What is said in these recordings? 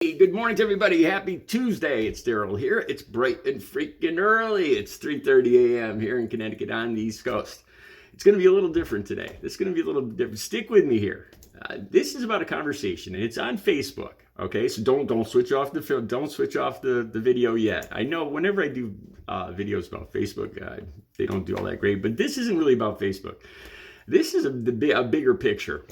Hey, good morning to everybody. Happy Tuesday. It's Daryl here. It's bright and freaking early. It's 3:30 a.m. here in Connecticut on the East Coast. It's going to be a little different today. It's going to be a little different. Stick with me here. This is about a conversation, and it's on Facebook. Okay, so don't switch off the film. Don't switch off the video yet. I know whenever I do videos about Facebook, they don't do all that great. But this isn't really about Facebook. This is a bigger picture.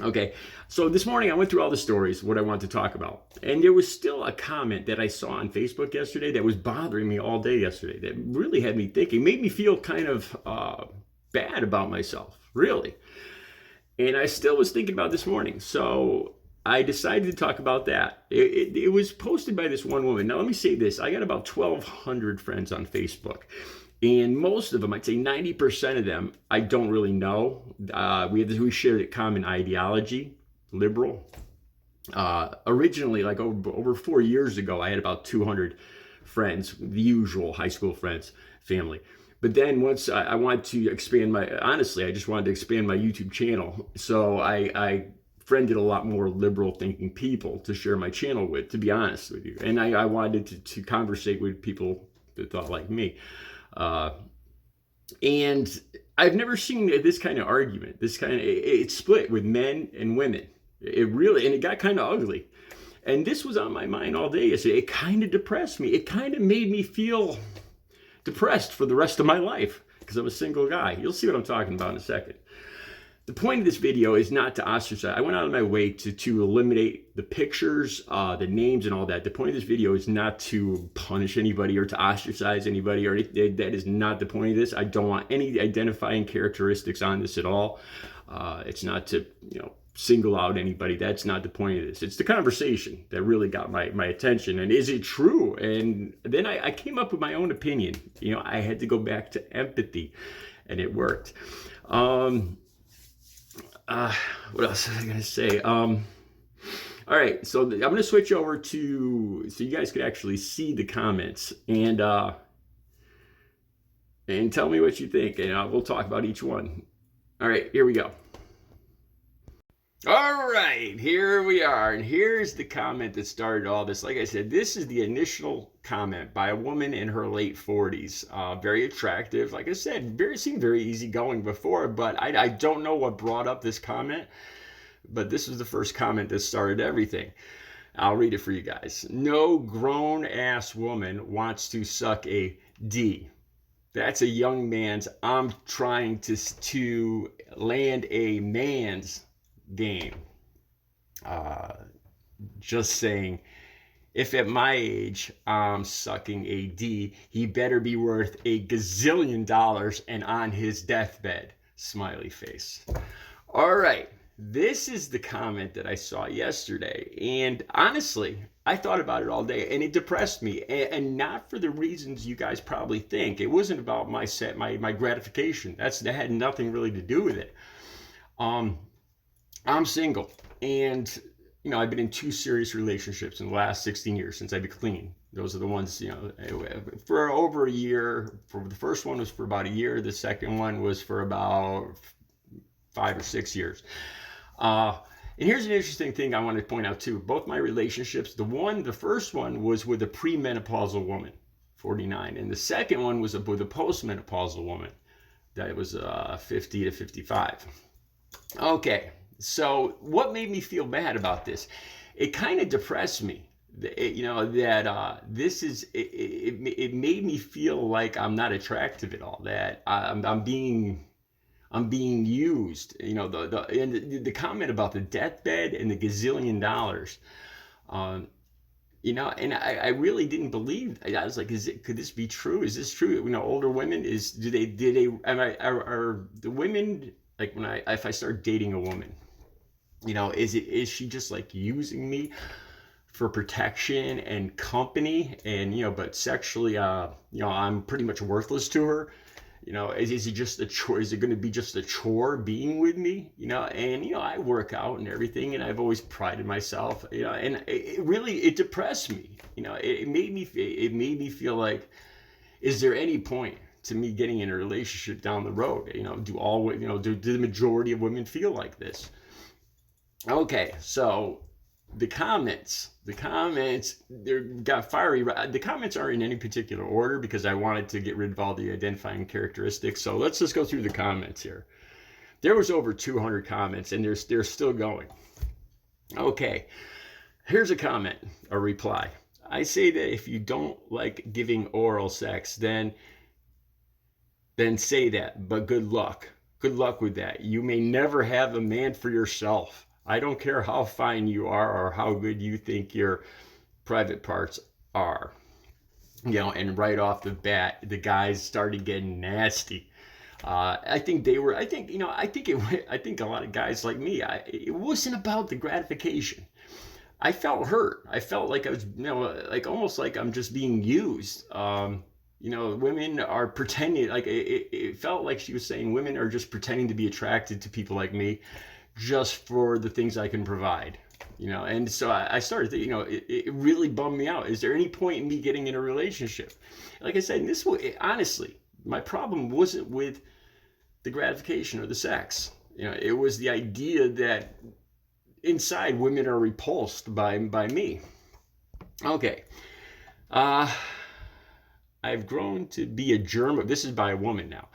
Okay, so this morning I went through all the stories, what I want to talk about. And there was still a comment that I saw on Facebook yesterday that was bothering me all day yesterday, that really had me thinking, made me feel kind of bad about myself, really. And I still was thinking about this morning. So I decided to talk about that. It was posted by this one woman. Now, let me say this. I got about 1,200 friends on Facebook. And most of them, I'd say 90% of them, I don't really know. We shared a common ideology, liberal. Originally, like over 4 years ago, I had about 200 friends, the usual high school friends, family. But then once I wanted to expand honestly, I just wanted to expand my YouTube channel. So I friended a lot more liberal thinking people to share my channel with, to be honest with you. And I wanted to conversate with people that thought like me. And I've never seen this kind of argument. It split with men and women. And it got kind of ugly. And this was on my mind all day yesterday. It kind of depressed me. It kind of made me feel depressed for the rest of my life because I'm a single guy. You'll see what I'm talking about in a second. The point of this video is not to ostracize. I went out of my way to eliminate the pictures, the names, and all that. The point of this video is not to punish anybody or to ostracize anybody or anything. That is not the point of this. I don't want any identifying characteristics on this at all. It's not to single out anybody. That's not the point of this. It's the conversation that really got my attention. And is it true? And then I came up with my own opinion. I had to go back to empathy, and it worked. What else was I going to say? All right, so I'm going to switch over so you guys could actually see the comments and tell me what you think, and we'll talk about each one. All right, here we go. All right, here we are, and here's the comment that started all this. Like I said, this is the initial comment by a woman in her late 40s. Very attractive. Like I said, seemed very easygoing before, but I don't know what brought up this comment, but this was the first comment that started everything. I'll read it for you guys. No grown-ass woman wants to suck a D. That's a young man's, I'm trying to land a man's game. Just saying, if at my age I'm sucking a D, he better be worth a gazillion dollars and on his deathbed. Smiley face. All right, this is the comment that I saw yesterday, and honestly, I thought about it all day, and it depressed me, and not for the reasons you guys probably think. It wasn't about my gratification. That had nothing really to do with it. I'm single, and I've been in 2 serious relationships in the last 16 years since I've been clean. Those are the ones, for over a year. For the first one was for about a year. The second one was for about 5 or 6 years. And here's an interesting thing I want to point out too. Both my relationships, the first one was with a premenopausal woman, 49, and the second one was with a postmenopausal woman that was 50 to 55. Okay. So what made me feel bad about this? It kind of depressed me. It made me feel like I'm not attractive at all. That I'm being used. The comment about the deathbed and the gazillion dollars. And I really didn't believe. I was like, could this be true? Is this true? Older women are the women, like if I start dating a woman, is she just like using me for protection and company, and but sexually I'm pretty much worthless to her? Is it just a chore? Is it going to be just a chore being with me? And I work out and everything, and I've always prided myself, and it depressed me. It made me feel like, is there any point to me getting in a relationship down the road? Do the majority of women feel like this? Okay, so the comments, they're got fiery. The comments aren't in any particular order because I wanted to get rid of all the identifying characteristics. So let's just go through the comments here. There was over 200 comments, and they're still going. Okay, here's a comment, a reply. I say that if you don't like giving oral sex, then say that, but good luck. Good luck with that. You may never have a man for yourself. I don't care how fine you are or how good you think your private parts are. And right off the bat, the guys started getting nasty. I think a lot of guys like me, it wasn't about the gratification. I felt hurt. I felt like I was, like almost like I'm just being used. Women are pretending, like it felt like she was saying women are just pretending to be attracted to people like me just for the things I can provide. And so I started thinking, it really bummed me out. Is there any point in me getting in a relationship? Like I said, honestly, my problem wasn't with the gratification or the sex. It was the idea that inside women are repulsed by me. Okay. I've grown to be a germaphobe. This is by a woman now.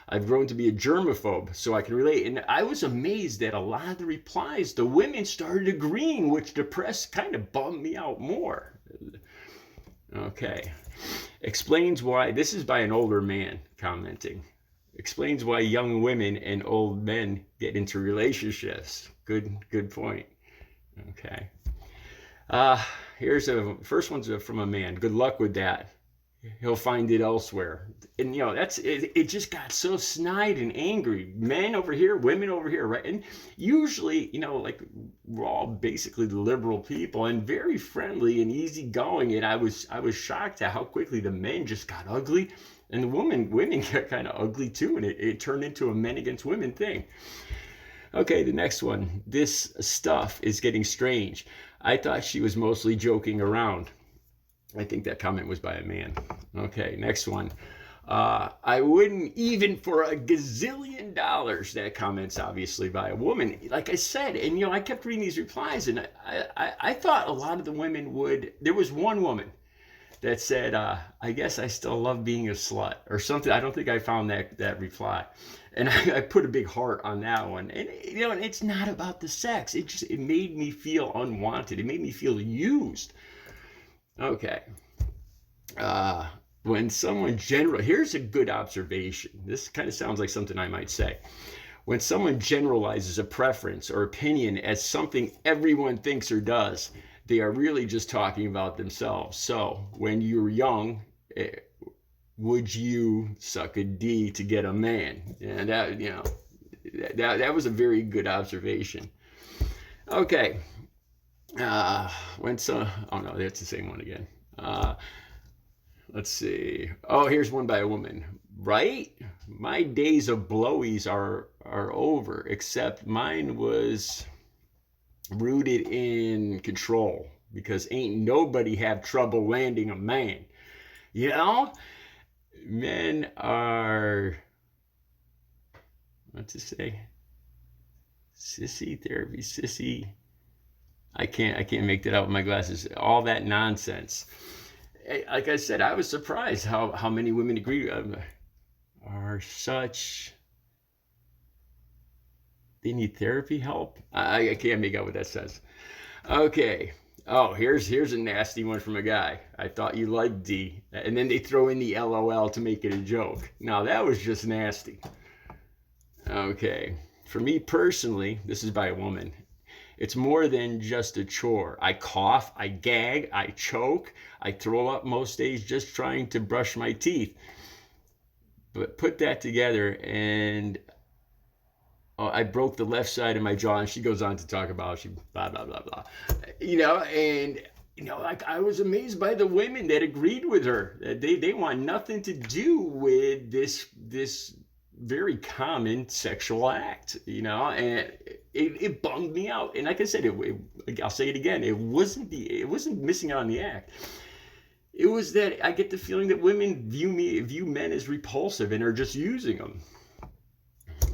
I've grown to be a germaphobe, so I can relate. And I was amazed that a lot of the replies, the women started agreeing, which kind of bummed me out more. Okay. Explains why, this is by an older man commenting. Explains why young women and old men get into relationships. Good point. Okay. Here's first one's from a man. Good luck with that. He'll find it elsewhere. And it just got so snide and angry. Men over here, women over here, right? And usually, like we're all basically the liberal people and very friendly and easygoing. And I was shocked at how quickly the men just got ugly. And the women got kind of ugly too. And it turned into a men against women thing. Okay, the next one. This stuff is getting strange. I thought she was mostly joking around. I think that comment was by a man. Okay, next one. I wouldn't even for a gazillion dollars. That comment's obviously by a woman. Like I said, and I kept reading these replies, and I thought a lot of the women would. There was one woman that said, I guess I still love being a slut or something. I don't think I found that reply. And I put a big heart on that one. And and it's not about the sex. It made me feel unwanted. It made me feel used. Okay. When someone here's a good observation. This kind of sounds like something I might say. When someone generalizes a preference or opinion as something everyone thinks or does, they are really just talking about themselves. So when you're young, would you suck a D to get a man? And that was a very good observation. Okay. Oh no, that's the same one again. Let's see. Oh, here's one by a woman. Right? My days of blowies are over, except mine was rooted in control because ain't nobody have trouble landing a man. Men are, what to say? Sissy therapy, sissy. I can't make that out with my glasses. All that nonsense. Like I said, I was surprised how many women agree are such. They need therapy help. I can't make out what that says. Okay. Oh, here's a nasty one from a guy. I thought you liked D, and then they throw in the LOL to make it a joke. Now that was just nasty. Okay. For me personally, this is by a woman. It's more than just a chore. I cough, I gag, I choke, I throw up most days just trying to brush my teeth. But put that together and I broke the left side of my jaw, and she goes on to talk about she blah, blah, blah, blah. Like I was amazed by the women that agreed with her. They want nothing to do with this very common sexual act, and it bummed me out. And like I said, I'll say it again, it wasn't missing out on the act. It was that I get the feeling that women view men as repulsive and are just using them.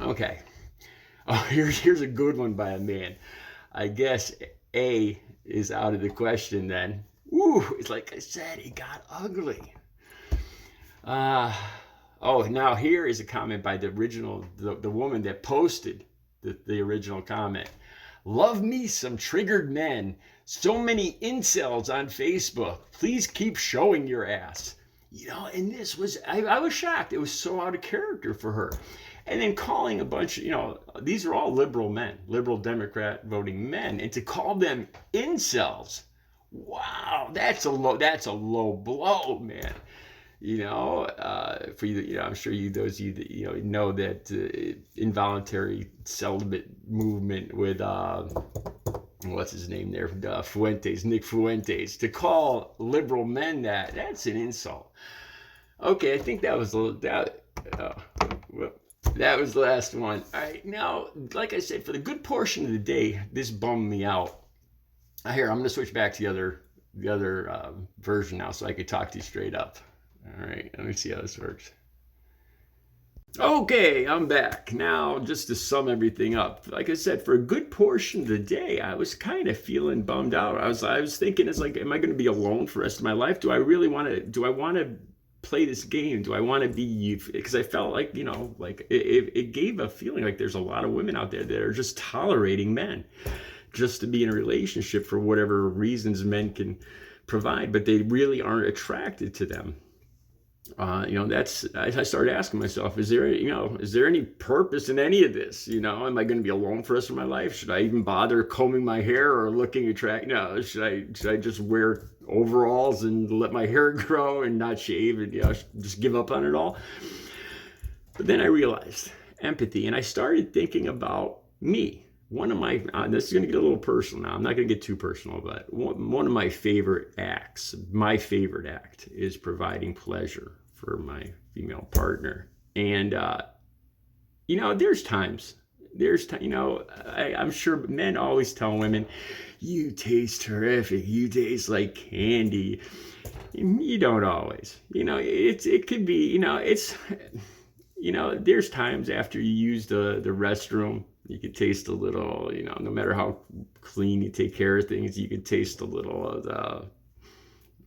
Okay. Oh, here's a good one by a man. I guess A is out of the question then. Ooh, it's like I said, it got ugly. Oh, now here is a comment by the woman that posted the original comment. Love me some triggered men. So many incels on Facebook. Please keep showing your ass. And this was, I was shocked. It was so out of character for her. And then calling a bunch, these are all liberal men, liberal Democrat voting men, and to call them incels. Wow, that's a low blow, man. For you, I'm sure those of you that know that involuntary celibate movement with what's his name there, Nick Fuentes, to call liberal men that's an insult. Okay, I think that was that was the last one. All right, now, like I said, for the good portion of the day, this bummed me out. Here, I'm going to switch back to the other version now, so I could talk to you straight up. All right, let me see how this works. Okay, I'm back. Now, just to sum everything up, like I said, for a good portion of the day, I was kind of feeling bummed out. I was thinking, it's like, am I going to be alone for the rest of my life? Do I want to play this game? Do I want to be, because I felt like, it gave a feeling like there's a lot of women out there that are just tolerating men just to be in a relationship for whatever reasons men can provide, but they really aren't attracted to them. I started asking myself, is there any purpose in any of this? Am I going to be alone for the rest of my life? Should I even bother combing my hair or looking attractive? No, should I just wear overalls and let my hair grow and not shave and just give up on it all? But then I realized empathy, and I started thinking about me. One of my, this is going to get a little personal now. I'm not going to get too personal, but one of my favorite acts, is providing pleasure for my female partner. And, there's times, I'm sure men always tell women, you taste terrific, you taste like candy. You don't always, it could be, there's times after you use the restroom, you could taste a little, no matter how clean you take care of things, you could taste a little of the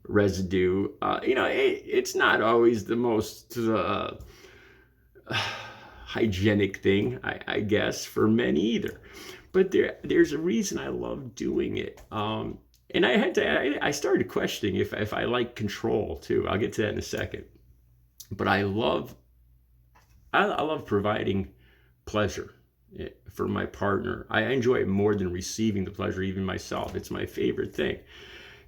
residue. It's not always the most hygienic thing, I guess, for men either. But there's a reason I love doing it. And I started questioning if I like control too. I'll get to that in a second. But I love providing pleasure for my partner. I enjoy it more than receiving the pleasure, even myself. It's my favorite thing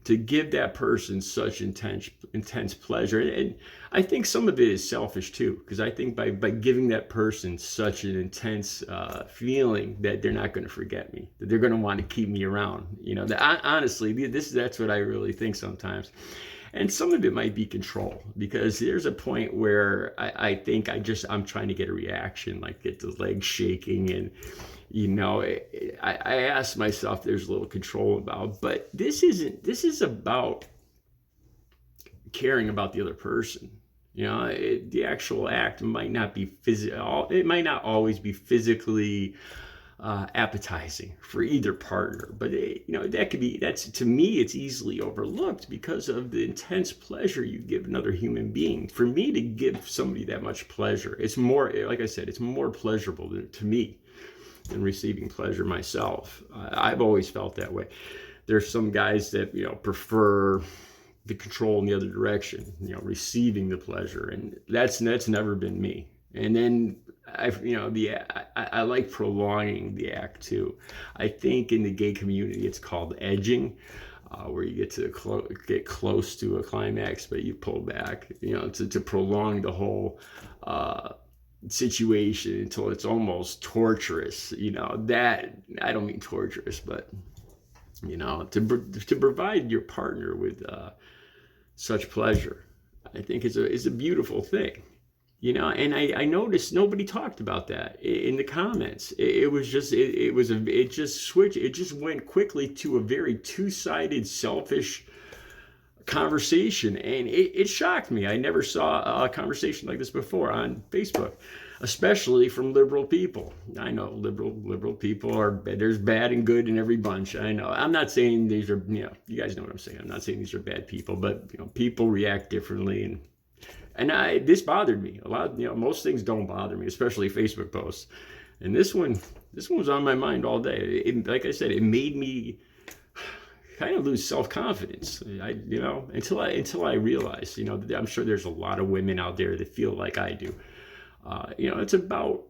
to give that person such intense pleasure. And I think some of it is selfish too, because I think by giving that person such an intense feeling that they're not going to forget me, that they're going to want to keep me around. Honestly, that's what I really think sometimes. And some of it might be control, because there's a point where I think I'm trying to get a reaction, like get the legs shaking. And, I ask myself, there's a little control about, but this is about caring about the other person. The actual act might not be physical. It might not always be physically appetizing for either partner, but to me, it's easily overlooked because of the intense pleasure you give another human being. For me to give somebody that much pleasure, it's more, like I said, it's more pleasurable to me than receiving pleasure myself. I've always felt that way. There's some guys that prefer the control in the other direction, receiving the pleasure, and that's never been me. And then I like prolonging the act too. I think in the gay community it's called edging, where you get to get close to a climax, but you pull back, to prolong the whole situation until it's almost torturous. That, I don't mean torturous, but to provide your partner with such pleasure, I think is a beautiful thing. And I noticed nobody talked about that in the comments. It just went quickly to a very two-sided, selfish conversation, and it shocked me. I never saw a conversation like this before on Facebook. especially from liberal people. I know liberal people are, there's bad and good in every bunch. I know. I'm not saying these are, you guys know what I'm saying. I'm not saying these are bad people, but people react differently, and this bothered me a lot. Most things don't bother me, especially Facebook posts. And this one was on my mind all day. Like I said, it made me kind of lose self-confidence. Until I realized, I'm sure there's a lot of women out there that feel like I do. It's about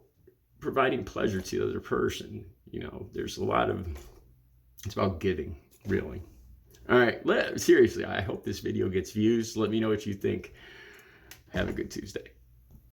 providing pleasure to the other person. It's about giving, really. All right, seriously, I hope this video gets views. Let me know what you think. Have a good Tuesday.